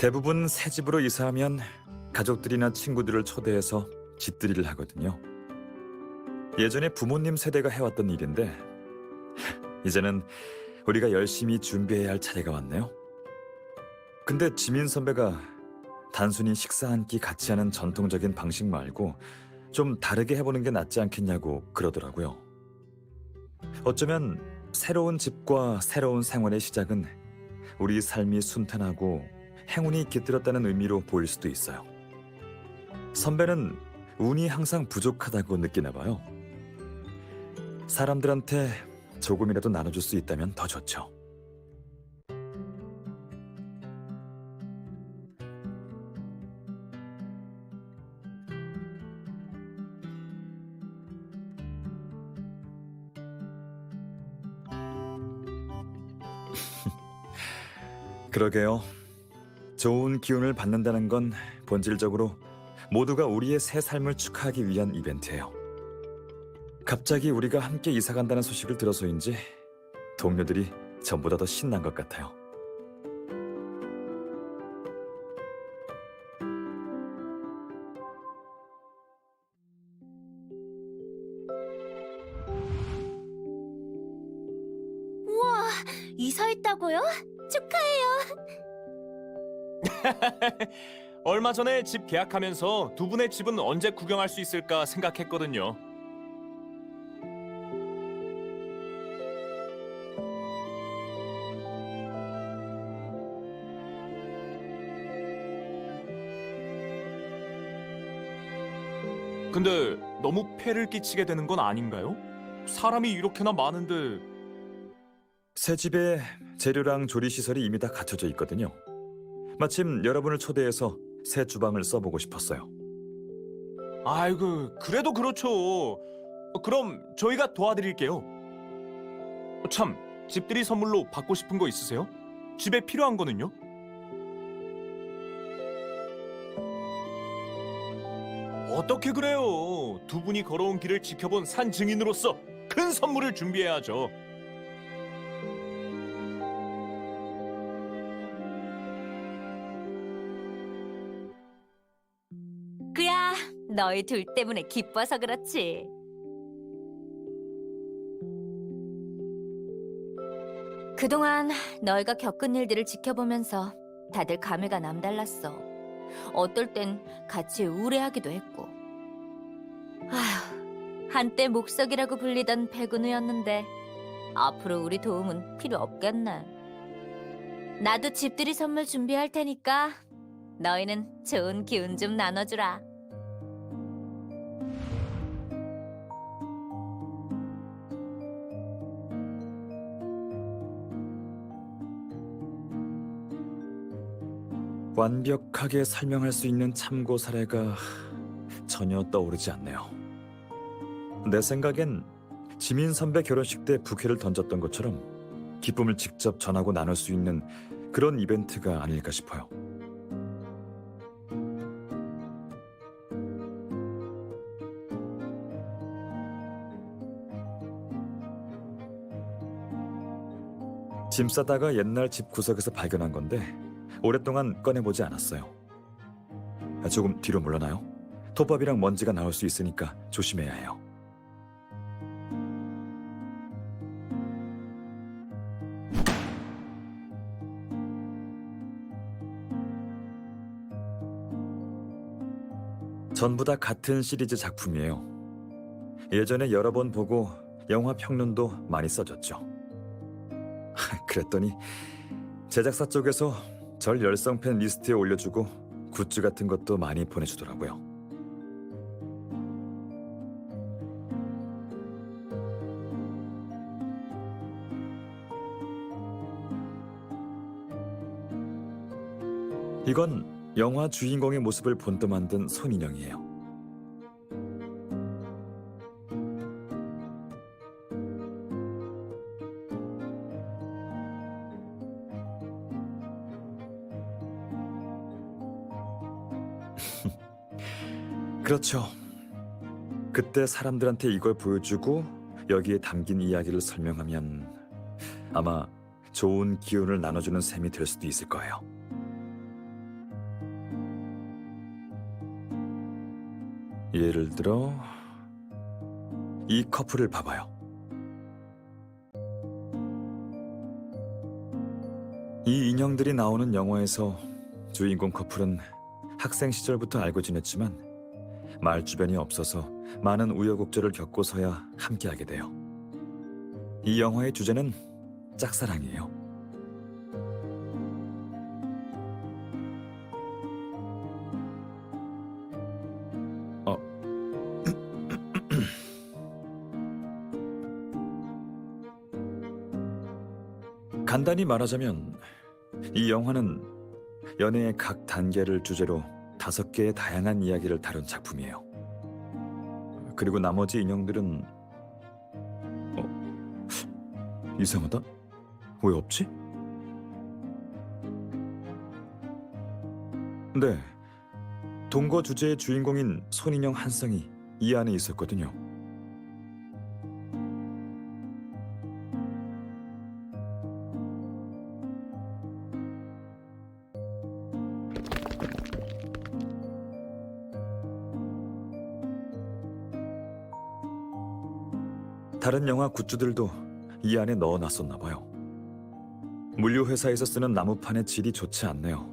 대부분 새 집으로 이사하면 가족들이나 친구들을 초대해서 집들이를 하거든요. 예전에 부모님 세대가 해왔던 일인데 이제는 우리가 열심히 준비해야 할 차례가 왔네요. 근데 지민 선배가 단순히 식사 한 끼 같이 하는 전통적인 방식 말고 좀 다르게 해보는 게 낫지 않겠냐고 그러더라고요. 어쩌면 새로운 집과 새로운 생활의 시작은 우리 삶이 순탄하고 행운이 깃들었다는 의미로 보일 수도 있어요. 선배는 운이 항상 부족하다고 느끼나 봐요. 사람들한테 조금이라도 나눠줄 수 있다면 더 좋죠. 그러게요. 좋은 기운을 받는다는 건 본질적으로 모두가 우리의 새 삶을 축하하기 위한 이벤트예요. 갑자기 우리가 함께 이사 간다는 소식을 들어서인지 동료들이 전보다 더 신난 것 같아요. 우와, 이사했다고요? 축하해요. 얼마 전에 집 계약하면서 두 분의 집은 언제 구경할 수 있을까 생각했거든요. 근데 너무 폐를 끼치게 되는 건 아닌가요? 사람이 이렇게나 많은데. 새 집에 재료랑 조리 시설이 이미 다 갖춰져 있거든요. 마침 여러분을 초대해서 새 주방을 써보고 싶었어요. 아이고, 그래도 그렇죠. 그럼 저희가 도와드릴게요. 참, 집들이 선물로 받고 싶은 거 있으세요? 집에 필요한 거는요? 어떻게 그래요? 두 분이 걸어온 길을 지켜본 산 증인으로서 큰 선물을 준비해야죠. 그야, 너희 둘 때문에 기뻐서 그렇지. 그동안 너희가 겪은 일들을 지켜보면서 다들 감회가 남달랐어. 어떨 땐 같이 우울해하기도 했고. 아휴, 한때 목석이라고 불리던 백은우였는데 앞으로 우리 도움은 필요 없겠네. 나도 집들이 선물 준비할 테니까 너희는 좋은 기운 좀 나눠주라. 완벽하게 설명할 수 있는 참고 사례가 전혀 떠오르지 않네요. 내 생각엔 지민 선배 결혼식 때 부케를 던졌던 것처럼 기쁨을 직접 전하고 나눌 수 있는 그런 이벤트가 아닐까 싶어요. 짐 싸다가 옛날 집 구석에서 발견한 건데 오랫동안 꺼내보지 않았어요. 조금 뒤로 물러나요. 톱밥이랑 먼지가 나올 수 있으니까 조심해야 해요. 전부 다 같은 시리즈 작품이에요. 예전에 여러 번 보고 영화 평론도 많이 써줬죠. 그랬더니 제작사 쪽에서 절 열성팬 리스트에 올려주고 굿즈 같은 것도 많이 보내주더라고요. 이건 영화 주인공의 모습을 본떠 만든 손인형이에요. 그렇죠. 그때 사람들한테 이걸 보여주고 여기에 담긴 이야기를 설명하면 아마 좋은 기운을 나눠주는 셈이 될 수도 있을 거예요. 예를 들어 이 커플을 봐봐요. 이 인형들이 나오는 영화에서 주인공 커플은 학생 시절부터 알고 지냈지만 말 주변이 없어서 많은 우여곡절을 겪고서야 함께하게 돼요. 이 영화의 주제는 짝사랑이에요. 어, 간단히 말하자면 이 영화는 연애의 각 단계를 주제로 5개의 다양한 이야기를 다룬 작품이에요. 그리고 나머지 인형들은 이상하다? 왜 없지? 네, 동거 주제의 주인공인 손인형 한 쌍이 이 안에 있었거든요. 다른 영화 굿즈들도 이 안에 넣어놨었나 봐요. 물류회사에서 쓰는 나무판의 질이 좋지 않네요.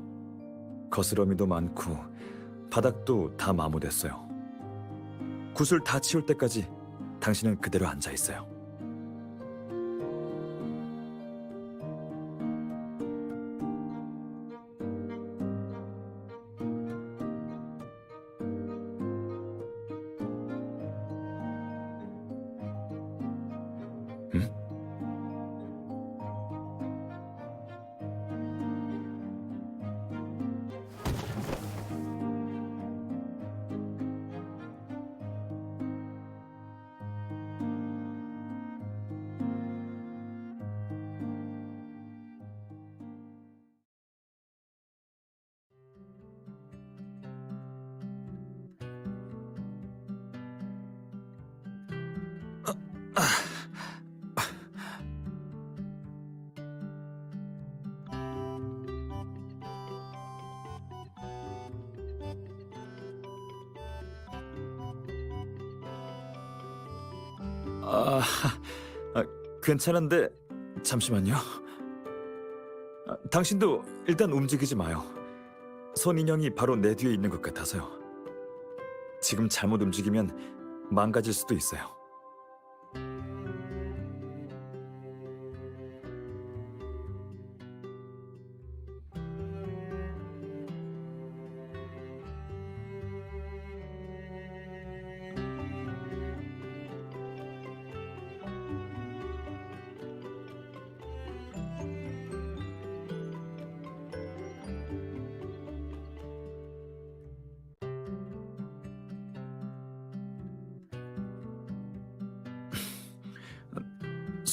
거스러미도 많고 바닥도 다 마모됐어요. 굿을 다 치울 때까지 당신은 그대로 앉아있어요. 아, 괜찮은데 잠시만요. 당신도 일단 움직이지 마요. 손인형이 바로 내 뒤에 있는 것 같아서요. 지금 잘못 움직이면 망가질 수도 있어요.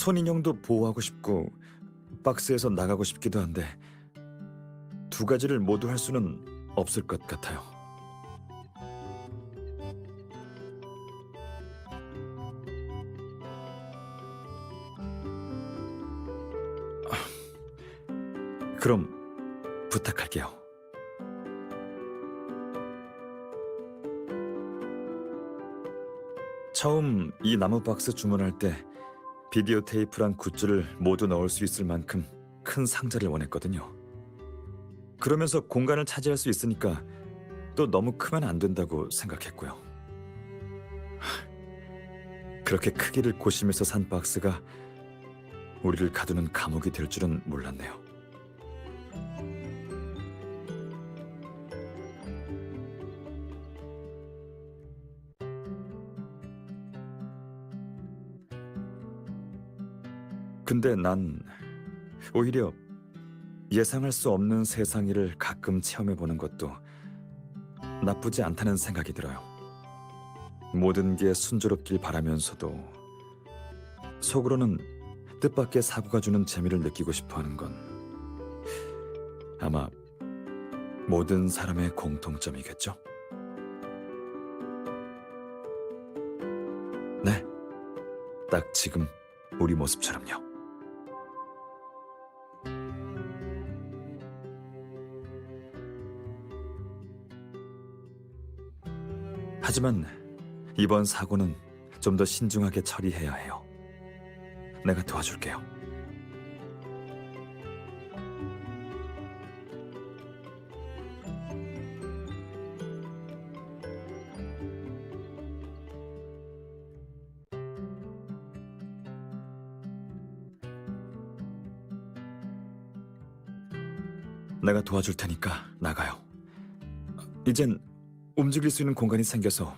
손인형도 보호하고 싶고 박스에서 나가고 싶기도 한데 두 가지를 모두 할 수는 없을 것 같아요. 그럼 부탁할게요. 처음 이 나무 박스 주문할 때 비디오 테이프랑 굿즈를 모두 넣을 수 있을 만큼 큰 상자를 원했거든요. 그러면서 공간을 차지할 수 있으니까 또 너무 크면 안 된다고 생각했고요. 그렇게 크기를 고심해서 산 박스가 우리를 가두는 감옥이 될 줄은 몰랐네요. 근데 난 오히려 예상할 수 없는 세상일을 가끔 체험해보는 것도 나쁘지 않다는 생각이 들어요. 모든 게 순조롭길 바라면서도 속으로는 뜻밖의 사고가 주는 재미를 느끼고 싶어하는 건 아마 모든 사람의 공통점이겠죠? 네, 딱 지금 우리 모습처럼요. 하지만 이번 사고는 좀 더 신중하게 처리해야 해요. 내가 도와줄게요. 내가 도와줄 테니까 나가요. 이젠 움직일 수 있는 공간이 생겨서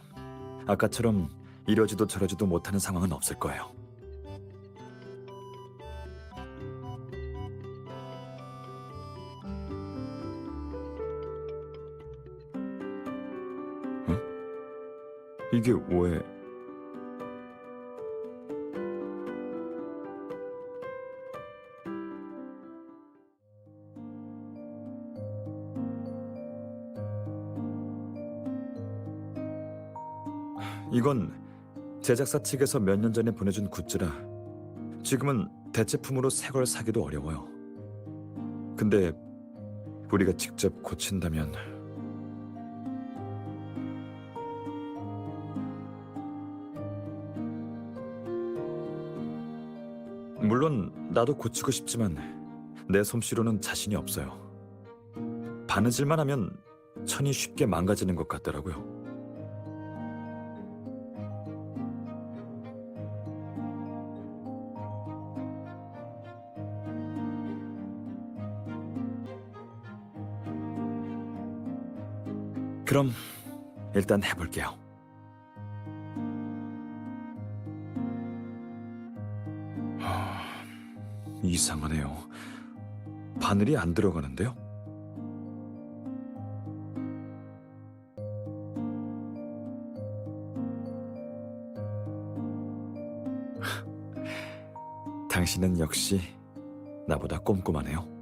아까처럼 이러지도 저러지도 못하는 상황은 없을 거예요. 응? 이게 왜... 이건 제작사 측에서 몇 년 전에 보내준 굿즈라 지금은 대체품으로 새 걸 사기도 어려워요. 근데 우리가 직접 고친다면 물론 나도 고치고 싶지만 내 솜씨로는 자신이 없어요. 바느질만 하면 천이 쉽게 망가지는 것 같더라고요. 그럼 일단 해볼게요. 이상하네요. 바늘이 안 들어가는데요? 당신은 역시 나보다 꼼꼼하네요.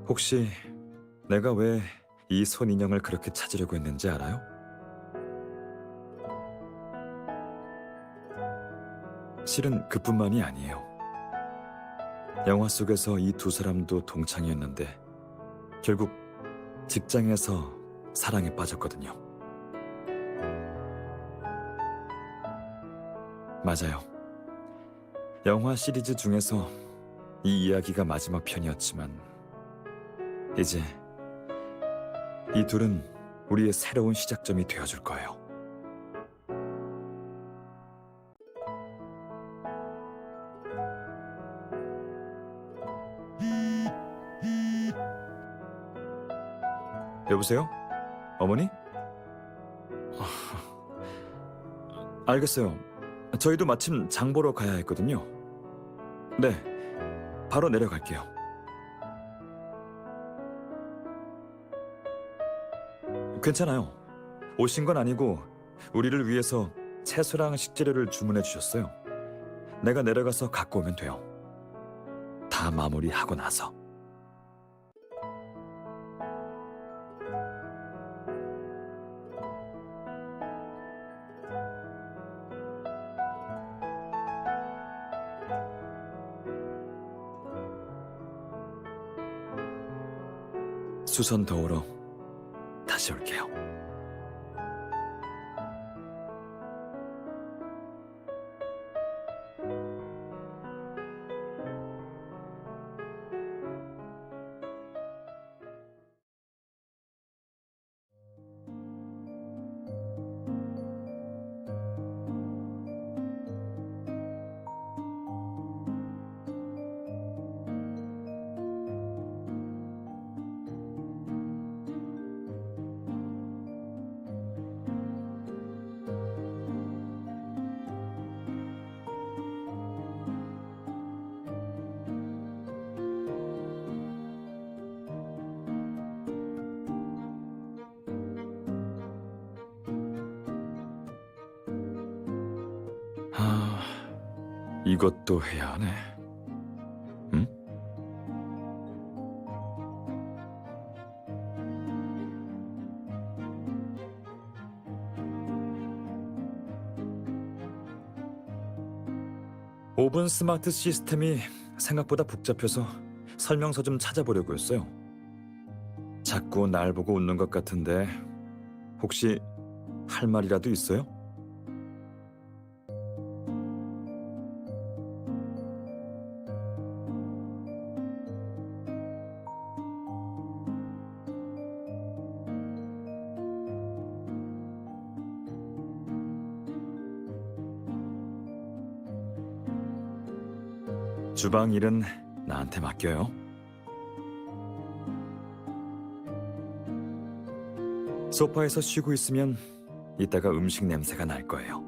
혹시 내가 왜 이 손 인형을 그렇게 찾으려고 했는지 알아요? 실은 그뿐만이 아니에요. 영화 속에서 이 두 사람도 동창이었는데 결국 직장에서 사랑에 빠졌거든요. 맞아요. 영화 시리즈 중에서 이 이야기가 마지막 편이었지만 이제 이 둘은 우리의 새로운 시작점이 되어줄 거예요. 여보세요? 어머니? 알겠어요. 저희도 마침 장 보러 가야 했거든요. 네, 바로 내려갈게요. 괜찮아요. 오신 건 아니고 우리를 위해서 채소랑 식재료를 주문해 주셨어요. 내가 내려가서 갖고 오면 돼요. 다 마무리하고 나서. 수선 도우러 다시 올게요. 아, 이것도 해야 하네. 응? 오븐 스마트 시스템이 생각보다 복잡해서 설명서 좀 찾아보려고 했어요. 자꾸 날 보고 웃는 것 같은데 혹시 할 말이라도 있어요? 주방 일은 나한테 맡겨요. 소파에서 쉬고 있으면 이따가 음식 냄새가 날 거예요.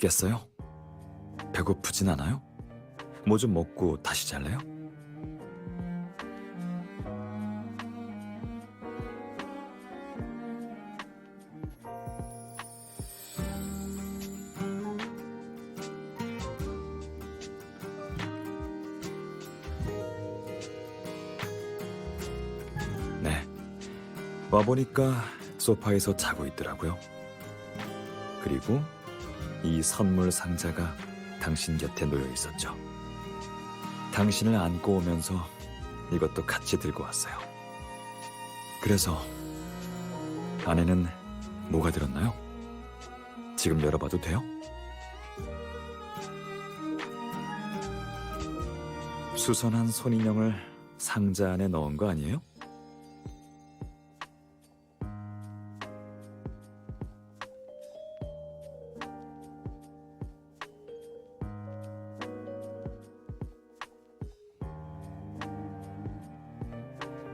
깼어요? 배고프진 않아요? 뭐 좀 먹고 다시 잘래요? 네. 와보니까 소파에서 자고 있더라고요. 그리고 이 선물 상자가 당신 곁에 놓여 있었죠. 당신을 안고 오면서 이것도 같이 들고 왔어요. 그래서 안에는 뭐가 들었나요? 지금 열어봐도 돼요? 수선한 손인형을 상자 안에 넣은 거 아니에요?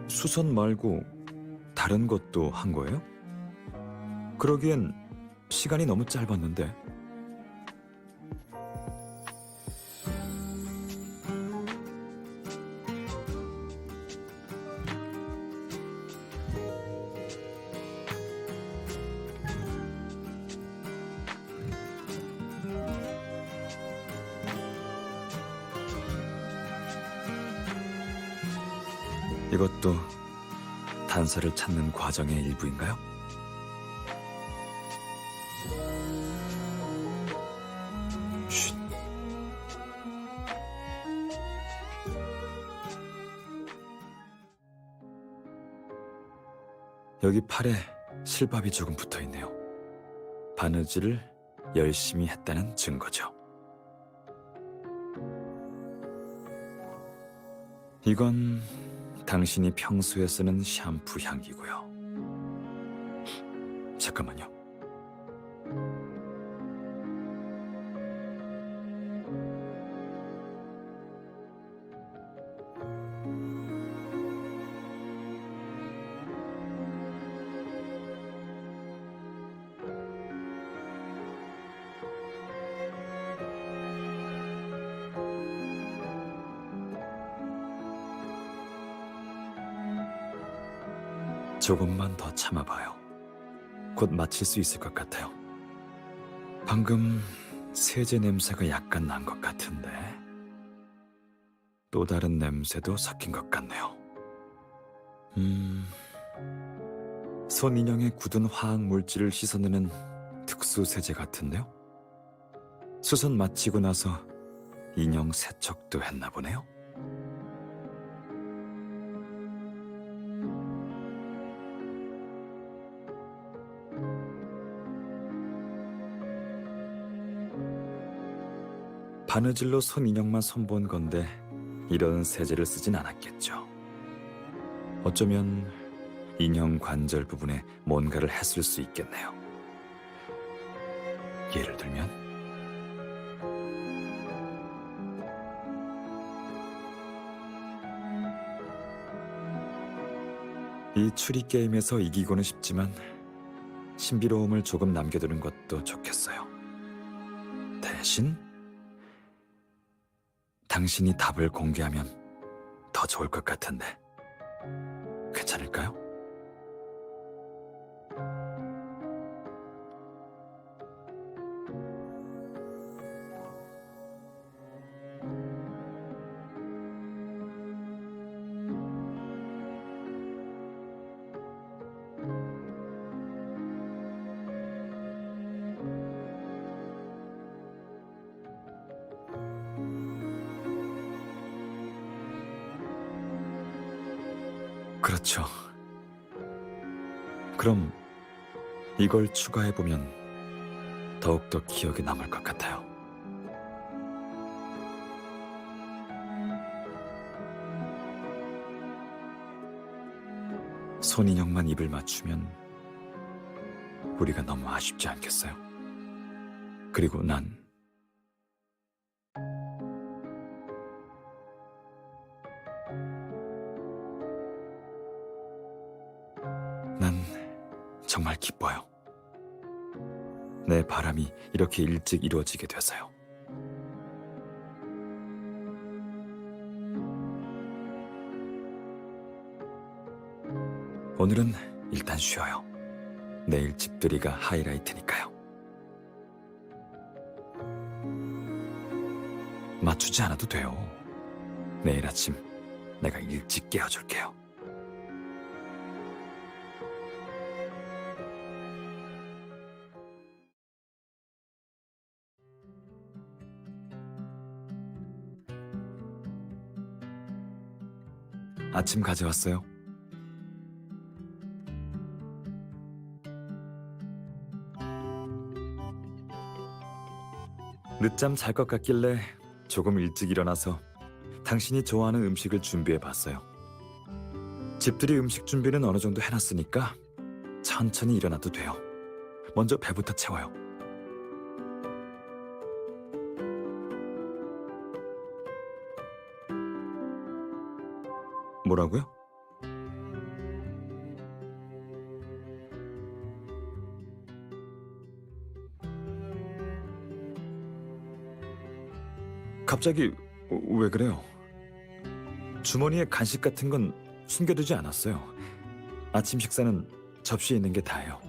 수선 말고 다른 것도 한 거예요? 그러기엔 시간이 너무 짧았는데. 이것도 단서를 찾는 과정의 일부인가요? 쉿. 여기 팔에 실밥이 조금 붙어 있네요. 바느질을 열심히 했다는 증거죠. 이건 당신이 평소에 쓰는 샴푸 향기고요. 잠깐만요. 조금만 더 참아봐요. 곧 마칠 수 있을 것 같아요. 방금 세제 냄새가 약간 난 것 같은데 또 다른 냄새도 섞인 것 같네요. 손 인형에 굳은 화학 물질을 씻어내는 특수 세제 같은데요? 수선 마치고 나서 인형 세척도 했나 보네요. 바느질로 손 인형만 손본 건데 이런 세제를 쓰진 않았겠죠. 어쩌면 인형 관절 부분에 뭔가를 했을 수 있겠네요. 예를 들면 이 추리 게임에서 이기고는 싶지만 신비로움을 조금 남겨두는 것도 좋겠어요. 대신 당신이 답을 공개하면 더 좋을 것 같은데 괜찮을까요? 그렇죠. 그럼 이걸 추가해보면 더욱더 기억에 남을 것 같아요. 손인형만 입을 맞추면 우리가 너무 아쉽지 않겠어요? 그리고 난 정말 기뻐요. 내 바람이 이렇게 일찍 이루어지게 돼서요. 오늘은 일단 쉬어요. 내일 집들이가 하이라이트니까요. 맞추지 않아도 돼요. 내일 아침 내가 일찍 깨워줄게요. 아침 가져왔어요. 늦잠 잘 것 같길래 조금 일찍 일어나서 당신이 좋아하는 음식을 준비해 봤어요. 집들이 음식 준비는 어느 정도 해놨으니까 천천히 일어나도 돼요. 먼저 배부터 채워요. 뭐라고요? 갑자기 왜 그래요? 주머니에 간식 같은 건 숨겨두지 않았어요. 아침 식사는 접시에 있는 게 다예요.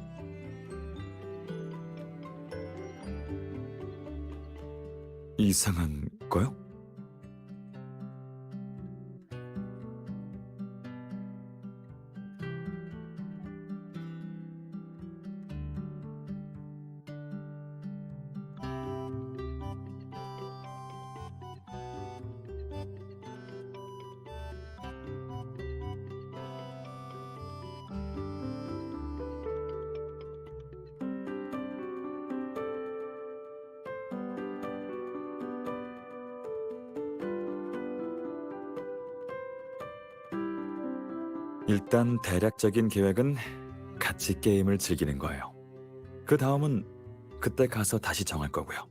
이상한 거요? 일단 대략적인 계획은 같이 게임을 즐기는 거예요. 그 다음은 그때 가서 다시 정할 거고요.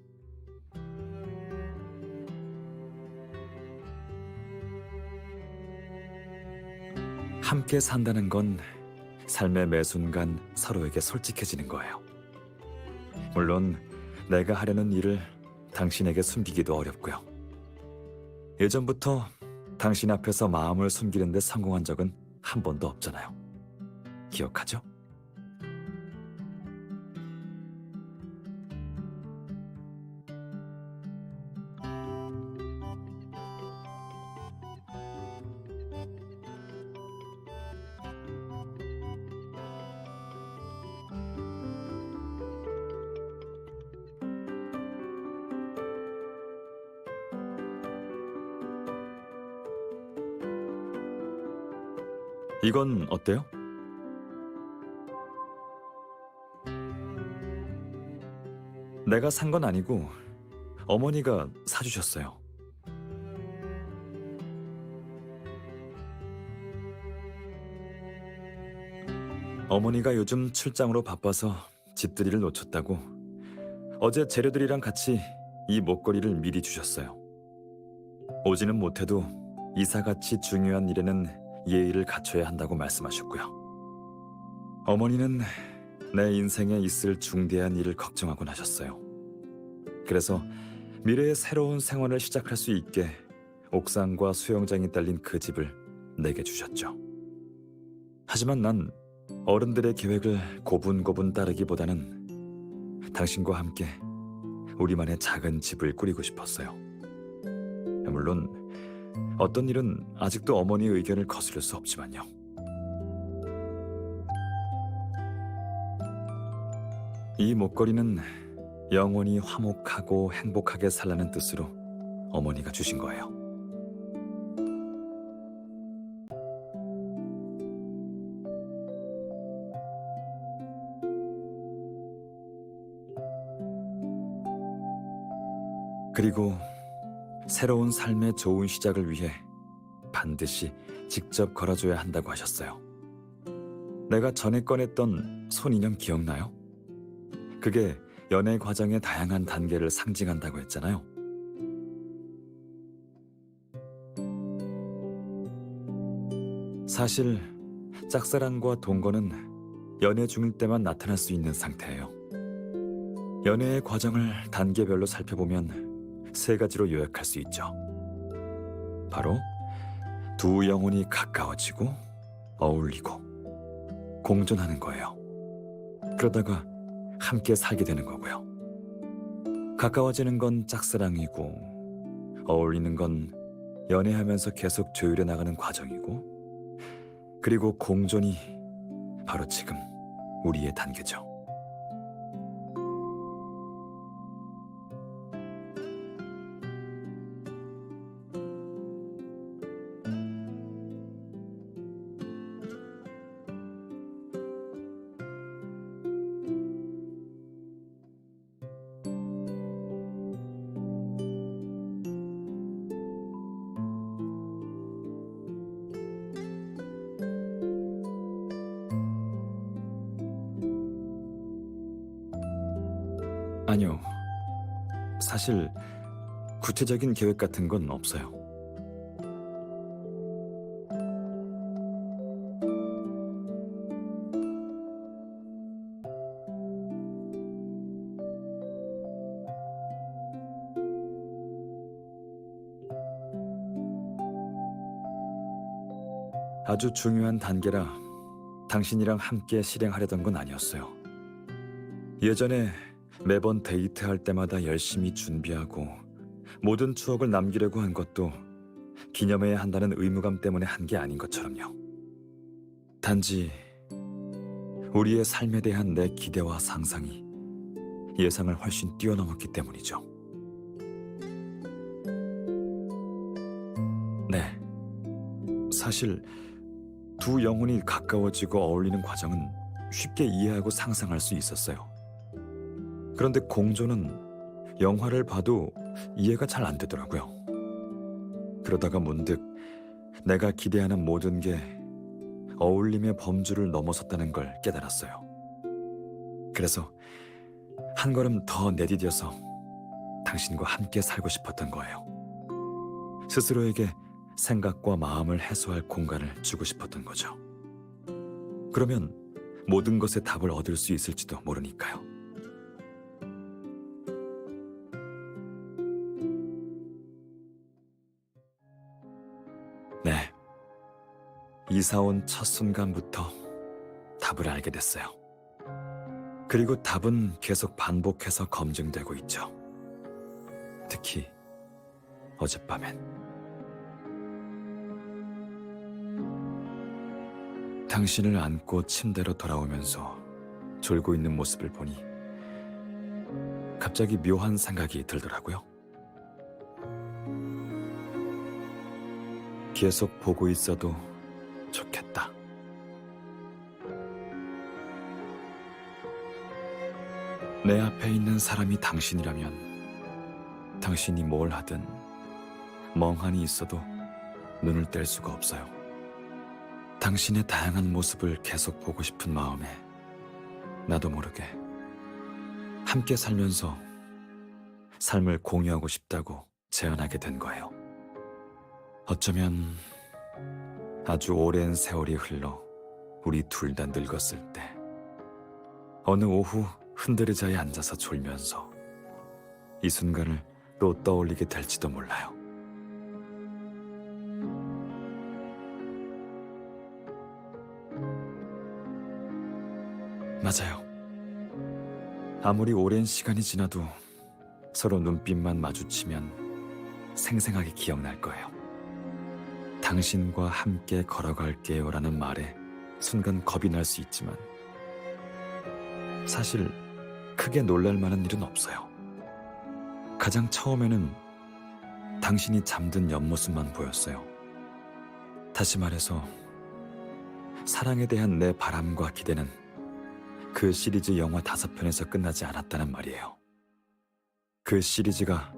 함께 산다는 건 삶의 매 순간 서로에게 솔직해지는 거예요. 물론 내가 하려는 일을 당신에게 숨기기도 어렵고요. 예전부터 당신 앞에서 마음을 숨기는 데 성공한 적은 한 번도 없잖아요. 기억하죠? 이건 어때요? 내가 산 건 아니고 어머니가 사주셨어요. 어머니가 요즘 출장으로 바빠서 집들이를 놓쳤다고 어제 재료들이랑 같이 이 목걸이를 미리 주셨어요. 오지는 못해도 이사같이 중요한 일에는 예의를 갖춰야 한다고 말씀하셨고요. 어머니는 내 인생에 있을 중대한 일을 걱정하곤 하셨어요. 그래서 미래의 새로운 생활을 시작할 수 있게 옥상과 수영장이 딸린 그 집을 내게 주셨죠. 하지만 난 어른들의 계획을 고분고분 따르기보다는 당신과 함께 우리만의 작은 집을 꾸리고 싶었어요. 물론 어떤 일은 아직도 어머니의 의견을 거스를 수 없지만요. 이 목걸이는 영원히 화목하고 행복하게 살라는 뜻으로 어머니가 주신 거예요. 그리고 새로운 삶의 좋은 시작을 위해 반드시 직접 걸어줘야 한다고 하셨어요. 내가 전에 꺼냈던 손인형 기억나요? 그게 연애 과정의 다양한 단계를 상징한다고 했잖아요. 사실 짝사랑과 동거는 연애 중일 때만 나타날 수 있는 상태예요. 연애의 과정을 단계별로 살펴보면 3가지로 요약할 수 있죠. 바로 두 영혼이 가까워지고 어울리고 공존하는 거예요. 그러다가 함께 살게 되는 거고요. 가까워지는 건 짝사랑이고 어울리는 건 연애하면서 계속 조율해 나가는 과정이고, 그리고 공존이 바로 지금 우리의 단계죠. 아니요. 사실 구체적인 계획 같은 건 없어요. 아주 중요한 단계라 당신이랑 함께 실행하려던 건 아니었어요. 예전에 매번 데이트할 때마다 열심히 준비하고 모든 추억을 남기려고 한 것도 기념해야 한다는 의무감 때문에 한 게 아닌 것처럼요. 단지 우리의 삶에 대한 내 기대와 상상이 예상을 훨씬 뛰어넘었기 때문이죠. 네, 사실 두 영혼이 가까워지고 어울리는 과정은 쉽게 이해하고 상상할 수 있었어요. 그런데 공존은 영화를 봐도 이해가 잘 안 되더라고요. 그러다가 문득 내가 기대하는 모든 게 어울림의 범주를 넘어섰다는 걸 깨달았어요. 그래서 한 걸음 더 내디뎌서 당신과 함께 살고 싶었던 거예요. 스스로에게 생각과 마음을 해소할 공간을 주고 싶었던 거죠. 그러면 모든 것의 답을 얻을 수 있을지도 모르니까요. 네, 이사 온 첫 순간부터 답을 알게 됐어요. 그리고 답은 계속 반복해서 검증되고 있죠. 특히 어젯밤엔 당신을 안고 침대로 돌아오면서 졸고 있는 모습을 보니 갑자기 묘한 생각이 들더라고요. 계속 보고 있어도 좋겠다. 내 앞에 있는 사람이 당신이라면 당신이 뭘 하든 멍하니 있어도 눈을 뗄 수가 없어요. 당신의 다양한 모습을 계속 보고 싶은 마음에 나도 모르게 함께 살면서 삶을 공유하고 싶다고 제안하게 된 거예요. 어쩌면 아주 오랜 세월이 흘러 우리 둘 다 늙었을 때 어느 오후 흔들의자에 앉아서 졸면서 이 순간을 또 떠올리게 될지도 몰라요. 맞아요. 아무리 오랜 시간이 지나도 서로 눈빛만 마주치면 생생하게 기억날 거예요. 당신과 함께 걸어갈게요라는 말에 순간 겁이 날 수 있지만 사실 크게 놀랄 만한 일은 없어요. 가장 처음에는 당신이 잠든 옆모습만 보였어요. 다시 말해서 사랑에 대한 내 바람과 기대는 그 시리즈 영화 5편에서 끝나지 않았다는 말이에요. 그 시리즈가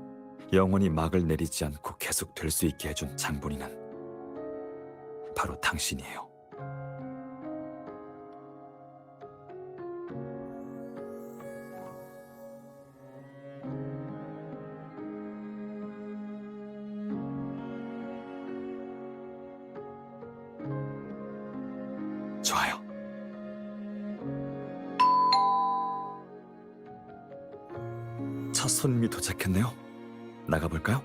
영원히 막을 내리지 않고 계속 될 수 있게 해준 장본인은 바로 당신이에요. 좋아요. 첫 손님이 도착했네요. 나가볼까요?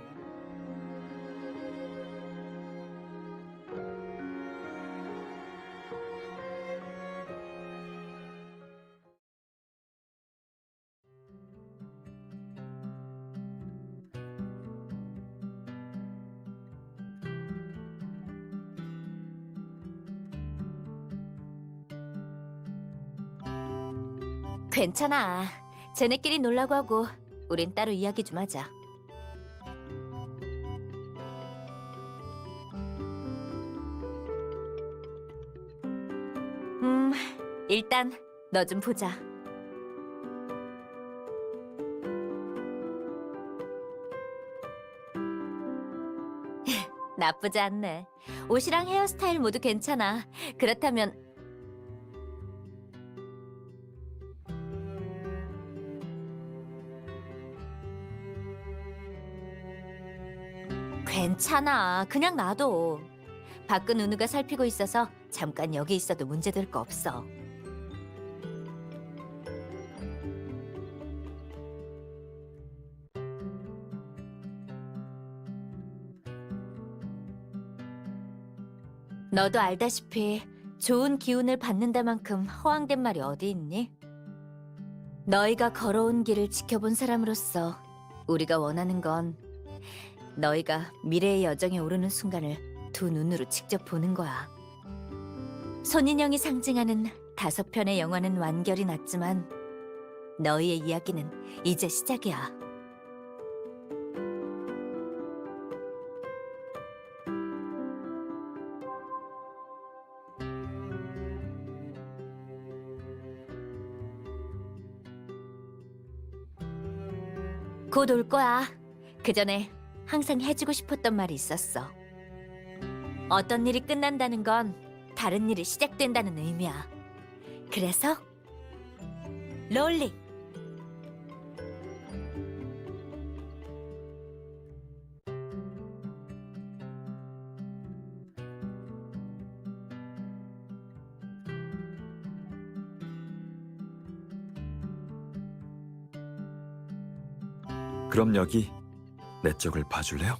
괜찮아. 쟤네끼리 놀라고 하고 우린 따로 이야기 좀 하자. 일단 너 좀 보자. 나쁘지 않네. 옷이랑 헤어스타일 모두 괜찮아. 그렇다면 괜찮아. 그냥 놔둬. 밖은 은우가 살피고 있어서 잠깐 여기 있어도 문제될 거 없어. 너도 알다시피 좋은 기운을 받는 데만큼 허황된 말이 어디 있니? 너희가 걸어온 길을 지켜본 사람으로서 우리가 원하는 건 너희가 미래의 여정에 오르는 순간을 두 눈으로 직접 보는 거야. 손인형이 상징하는 5편의 영화는 완결이 났지만 너희의 이야기는 이제 시작이야. 곧 올 거야. 그 전에 항상 해주고 싶었던 말이 있었어. 어떤 일이 끝난다는 건 다른 일이 시작된다는 의미야. 그래서 롤리. 그럼 여기 내 쪽을 봐줄래요?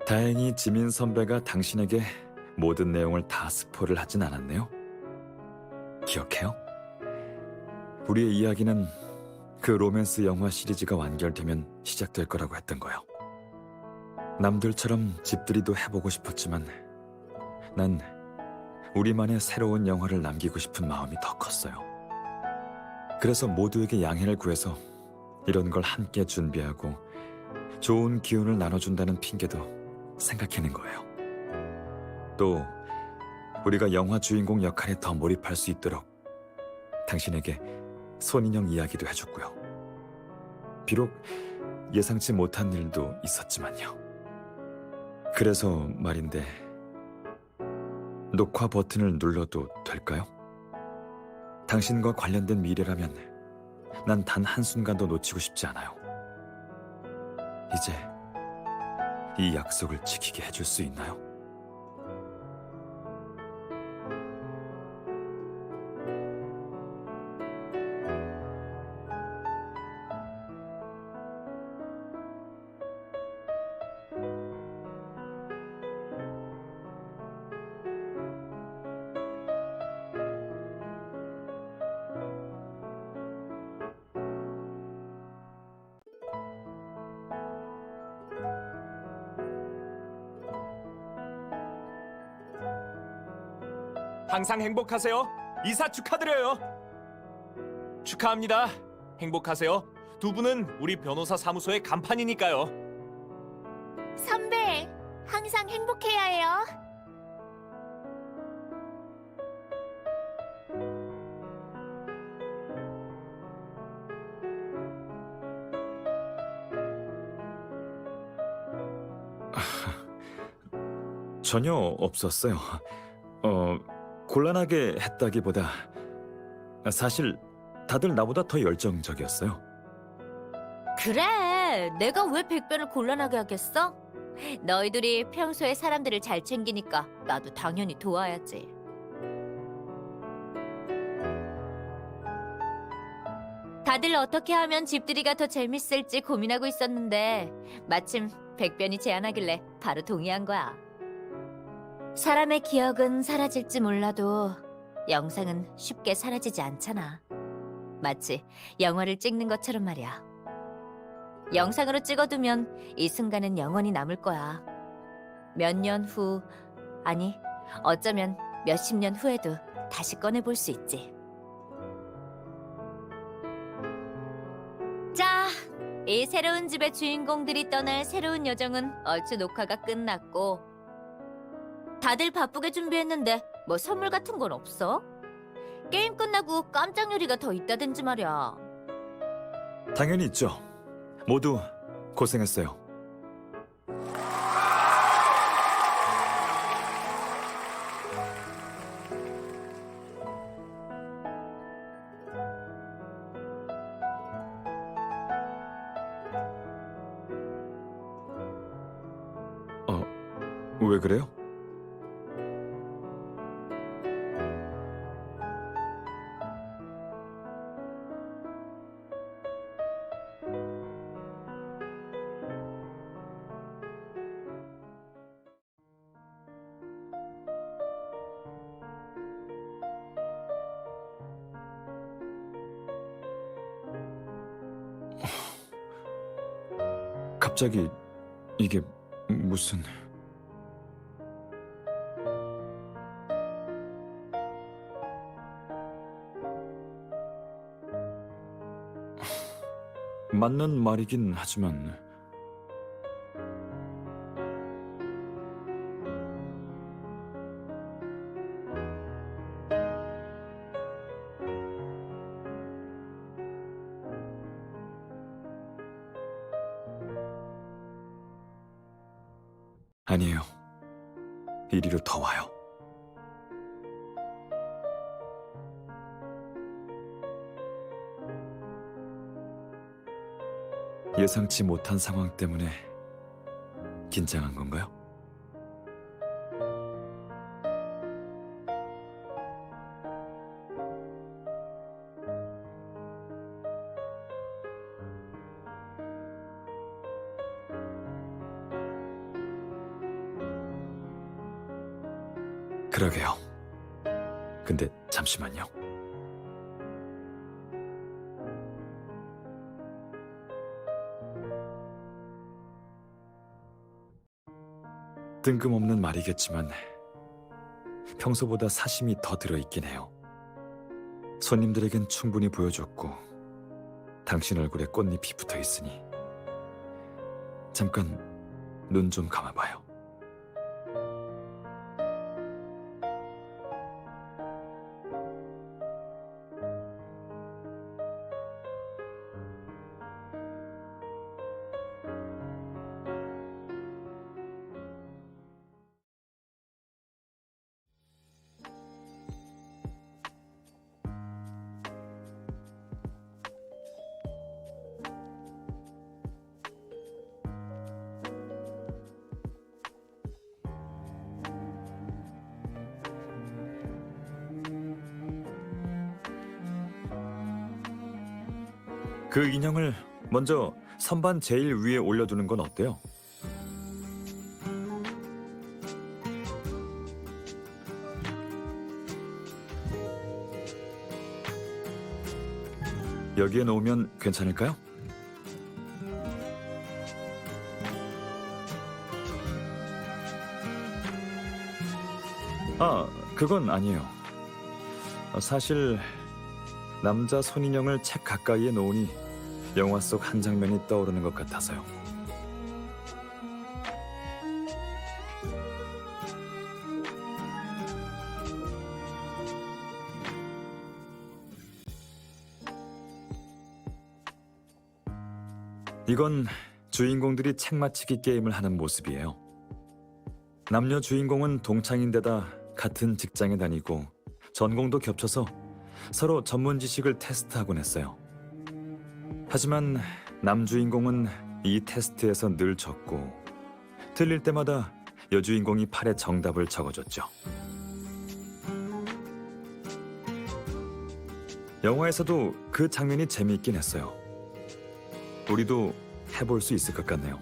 다행히 지민 선배가 당신에게 모든 내용을 다 스포를 하진 않았네요. 기억해요? 우리의 이야기는 그 로맨스 영화 시리즈가 완결되면 시작될 거라고 했던 거요. 남들처럼 집들이도 해보고 싶었지만 난 우리만의 새로운 영화를 남기고 싶은 마음이 더 컸어요. 그래서 모두에게 양해를 구해서 이런 걸 함께 준비하고 좋은 기운을 나눠준다는 핑계도 생각해낸 거예요. 또 우리가 영화 주인공 역할에 더 몰입할 수 있도록 당신에게 손인형 이야기도 해줬고요. 비록 예상치 못한 일도 있었지만요. 그래서 말인데 녹화 버튼을 눌러도 될까요? 당신과 관련된 미래라면 난 단 한순간도 놓치고 싶지 않아요. 이제 이 약속을 지키게 해줄 수 있나요? 항상 행복하세요. 이사 축하드려요. 축하합니다. 행복하세요. 두 분은 우리 변호사 사무소의 간판이니까요. 선배, 항상 행복해야 해요. 전혀 없었어요. 곤란하게 했다기보다 사실 다들 나보다 더 열정적이었어요. 그래, 내가 왜 백변을 곤란하게 하겠어? 너희들이 평소에 사람들을 잘 챙기니까 나도 당연히 도와야지. 다들 어떻게 하면 집들이가 더 재밌을지 고민하고 있었는데 마침 백변이 제안하길래 바로 동의한 거야. 사람의 기억은 사라질지 몰라도 영상은 쉽게 사라지지 않잖아. 마치 영화를 찍는 것처럼 말이야. 영상으로 찍어두면 이 순간은 영원히 남을 거야. 몇 년 후, 아니, 어쩌면 몇십 년 후에도 다시 꺼내볼 수 있지. 자, 이 새로운 집의 주인공들이 떠날 새로운 여정은 얼추 녹화가 끝났고 다들 바쁘게 준비했는데 뭐 선물 같은 건 없어? 게임 끝나고 깜짝 요리가 더 있다든지 말이야. 당연히 있죠. 모두 고생했어요. 왜 그래요? 갑자기 이게 무슨... 맞는 말이긴 하지만 아니에요. 이리로 더 와요. 예상치 못한 상황 때문에 긴장한 건가요? 그러게요. 근데 잠시만요. 뜬금없는 말이겠지만 평소보다 사심이 더 들어있긴 해요. 손님들에겐 충분히 보여줬고 당신 얼굴에 꽃잎이 붙어있으니 잠깐 눈 좀 감아봐요. 그 인형을 먼저 선반 제일 위에 올려두는 건 어때요? 여기에 놓으면 괜찮을까요? 아, 그건 아니에요. 사실 남자 손인형을 책 가까이에 놓으니 영화 속 한 장면이 떠오르는 것 같아서요. 이건 주인공들이 책 맞히기 게임을 하는 모습이에요. 남녀 주인공은 동창인데다 같은 직장에 다니고 전공도 겹쳐서 서로 전문 지식을 테스트하곤 했어요. 하지만 남주인공은 이 테스트에서 늘 졌고 틀릴 때마다 여주인공이 팔에 정답을 적어줬죠. 영화에서도 그 장면이 재미있긴 했어요. 우리도 해볼 수 있을 것 같네요.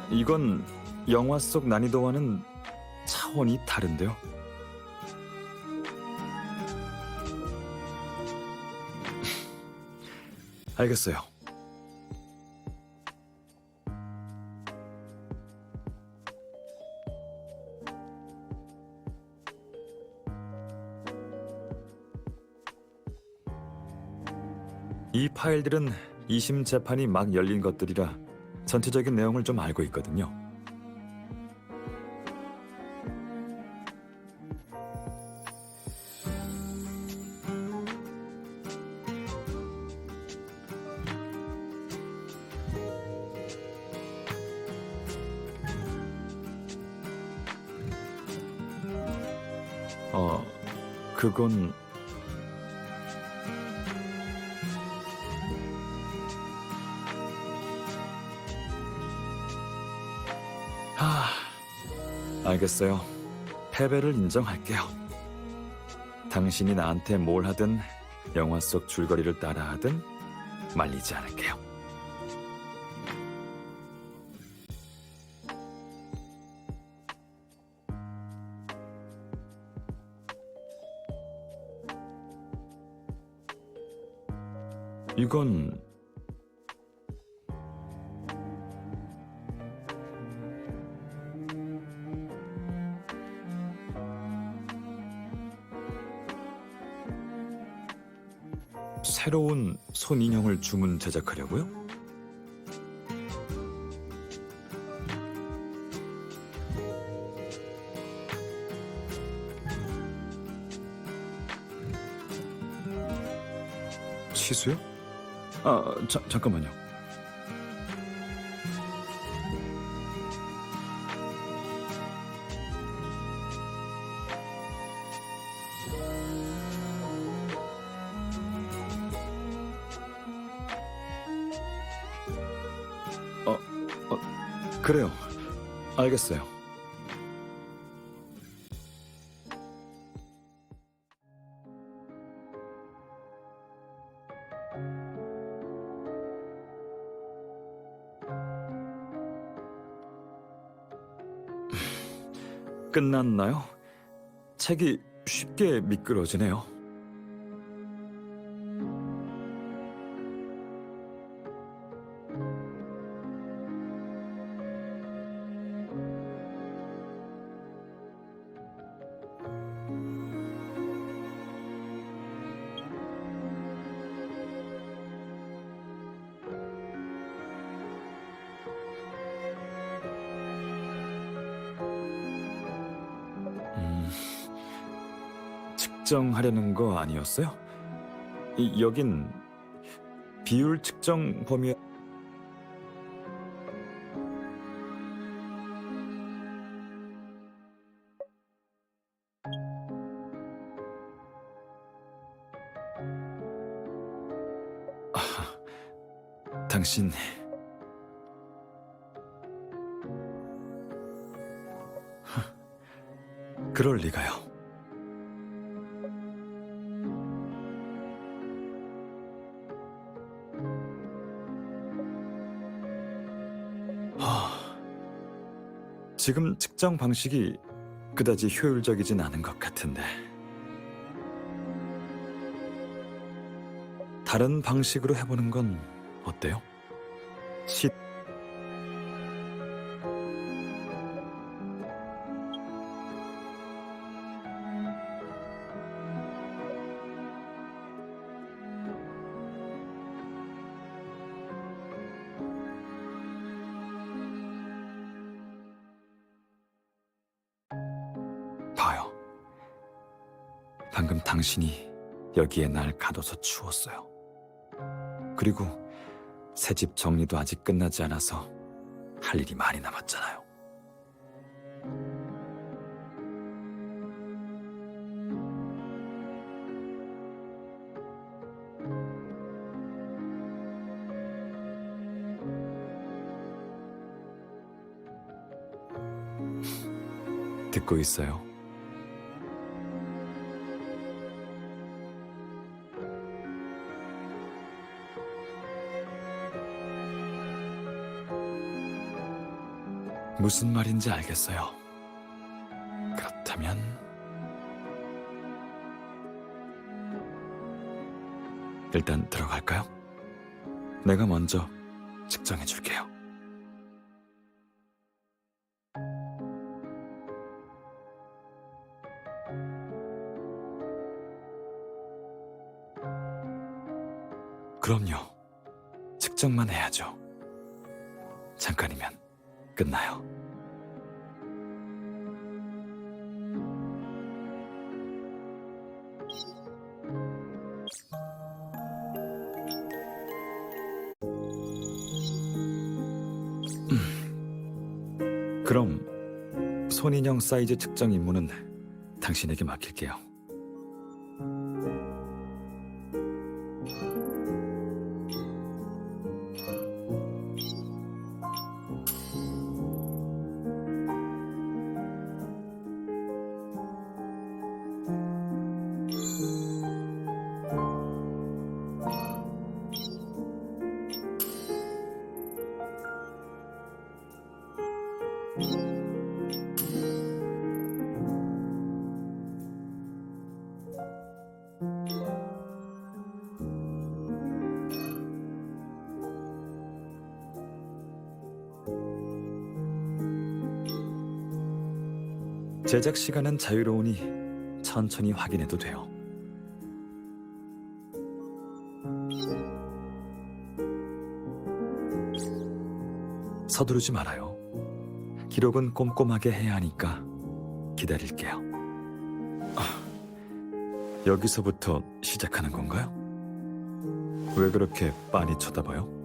이건 영화 속 난이도와는 차원이 다른데요. 알겠어요. 이 파일들은 2심 재판이 막 열린 것들이라 전체적인 내용을 좀 알고 있거든요. 그건 알겠어요. 패배를 인정할게요. 당신이 나한테 뭘 하든 영화 속 줄거리를 따라 하든 말리지 않을게요. 이건 새로운 손인형을 주문 제작하려고요? 취수요? 잠깐만요. 그래요. 알겠어요. 끝났나요? 책이 쉽게 미끄러지네요. 측정하려는 거 아니었어요? 여긴 비율 측정 범위에 당신 그럴 리가요. 지금 측정 방식이 그다지 효율적이진 않은 것 같은데 다른 방식으로 해보는 건 어때요? 시 봐요. 방금 당신이 여기에 날 가둬서 추웠어요. 그리고 새 집 정리도 아직 끝나지 않아서 할 일이 많이 남았잖아요. 듣고 있어요. 무슨 말인지 알겠어요. 그렇다면 일단 들어갈까요? 내가 먼저 측정해 줄게요. 그럼요. 측정만 해야죠. 잠깐이면 끝나요. 그럼 손인형 사이즈 측정 임무는 당신에게 맡길게요. 제작 시간은 자유로우니 천천히 확인해도 돼요. 서두르지 말아요. 기록은 꼼꼼하게 해야 하니까 기다릴게요. 여기서부터 시작하는 건가요? 왜 그렇게 빤히 쳐다봐요?